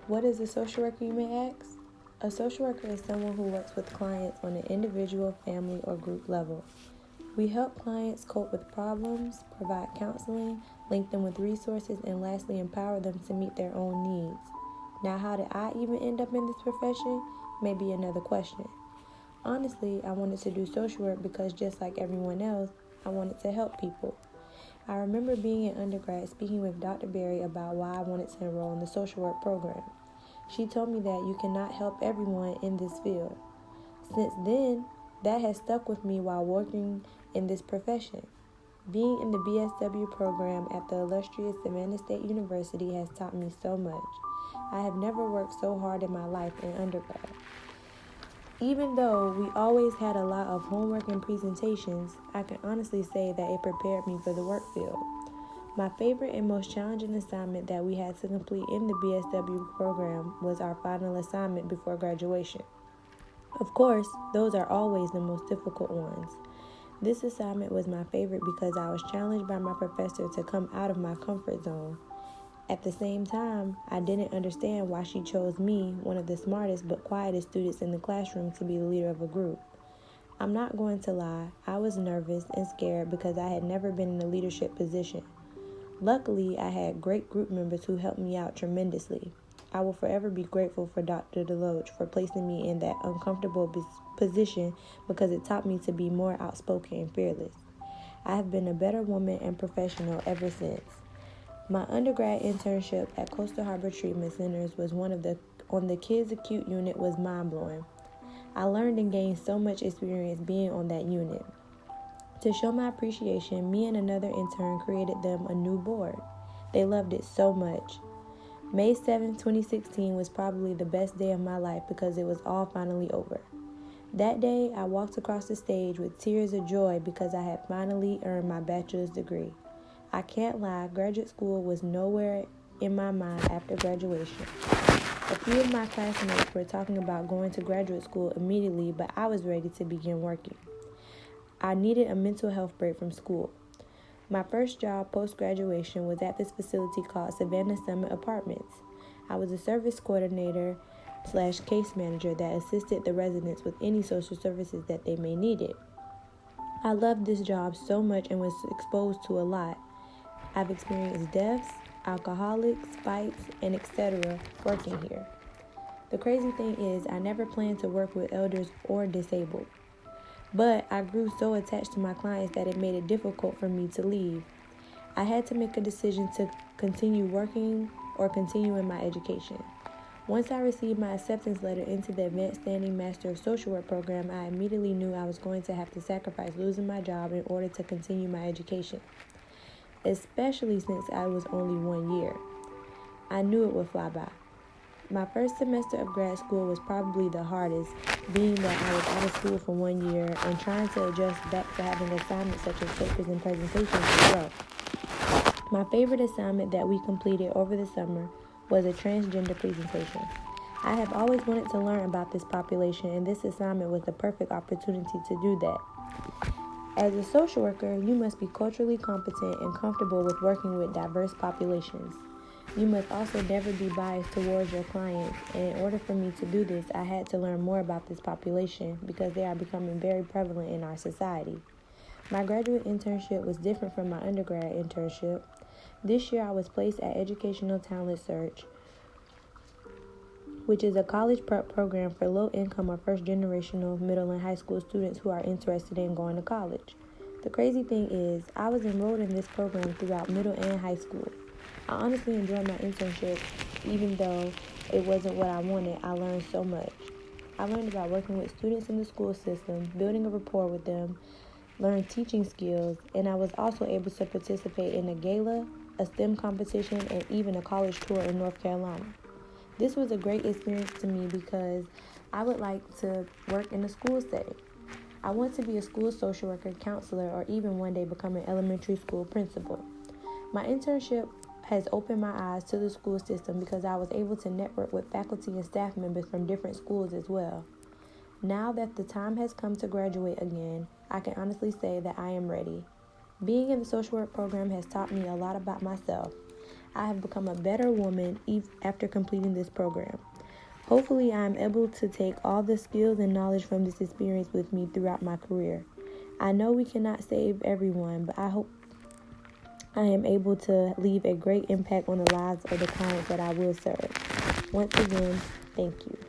What is a social worker, you may ask? A social worker is someone who works with clients on an individual, family, or group level. We help clients cope with problems, provide counseling, link them with resources, and lastly, empower them to meet their own needs. Now, how did I even end up in this profession? May be another question. Honestly, I wanted to do social work because just like everyone else, I wanted to help people. I remember being in undergrad speaking with Dr. Berry about why I wanted to enroll in the social work program. She told me that you cannot help everyone in this field. Since then, that has stuck with me while working in this profession. Being in the BSW program at the illustrious Savannah State University has taught me so much. I have never worked so hard in my life in undergrad. Even though we always had a lot of homework and presentations, I can honestly say that it prepared me for the work field. My favorite and most challenging assignment that we had to complete in the BSW program was our final assignment before graduation. Of course, those are always the most difficult ones. This assignment was my favorite because I was challenged by my professor to come out of my comfort zone. At the same time, I didn't understand why she chose me, one of the smartest but quietest students in the classroom, to be the leader of a group. I'm not going to lie, I was nervous and scared because I had never been in a leadership position. Luckily, I had great group members who helped me out tremendously. I will forever be grateful for Dr. Deloach for placing me in that uncomfortable position because it taught me to be more outspoken and fearless. I have been a better woman and professional ever since. My undergrad internship at Coastal Harbor Treatment Centers was on the Kids Acute unit was mind-blowing. I learned and gained so much experience being on that unit. To show my appreciation, me and another intern created them a new board. They loved it so much. May 7, 2016 was probably the best day of my life because it was all finally over. That day, I walked across the stage with tears of joy because I had finally earned my bachelor's degree. I can't lie, graduate school was nowhere in my mind after graduation. A few of my classmates were talking about going to graduate school immediately, but I was ready to begin working. I needed a mental health break from school. My first job post-graduation was at this facility called Savannah Summit Apartments. I was a service coordinator / case manager that assisted the residents with any social services that they may need it. I loved this job so much and was exposed to a lot. I've experienced deaths, alcoholics, fights, and etc. working here. The crazy thing is, I never planned to work with elders or disabled. But I grew so attached to my clients that it made it difficult for me to leave. I had to make a decision to continue working or continue in my education. Once I received my acceptance letter into the Advanced Standing Master of Social Work program, I immediately knew I was going to have to sacrifice losing my job in order to continue my education, especially since I was only 1 year. I knew it would fly by. My first semester of grad school was probably the hardest, being that I was out of school for 1 year and trying to adjust back to having assignments such as papers and presentations as well. My favorite assignment that we completed over the summer was a transgender presentation. I have always wanted to learn about this population, and this assignment was the perfect opportunity to do that. As a social worker, you must be culturally competent and comfortable with working with diverse populations. You must also never be biased towards your clients, and in order for me to do this, I had to learn more about this population because they are becoming very prevalent in our society. My graduate internship was different from my undergrad internship. This year, I was placed at Educational Talent Search, which is a college prep program for low-income or first-generational middle and high school students who are interested in going to college. The crazy thing is, I was enrolled in this program throughout middle and high school. I honestly enjoyed my internship, even though it wasn't what I wanted. I learned so much. I learned about working with students in the school system, building a rapport with them, learned teaching skills, and I was also able to participate in a gala, a STEM competition, and even a college tour in North Carolina. This was a great experience to me because I would like to work in a school setting. I want to be a school social worker, counselor, or even one day become an elementary school principal. My internship has opened my eyes to the school system because I was able to network with faculty and staff members from different schools as well. Now that the time has come to graduate again, I can honestly say that I am ready. Being in the social work program has taught me a lot about myself. I have become a better woman after completing this program. Hopefully, I am able to take all the skills and knowledge from this experience with me throughout my career. I know we cannot save everyone, but I hope I am able to leave a great impact on the lives of the clients that I will serve. Once again, thank you.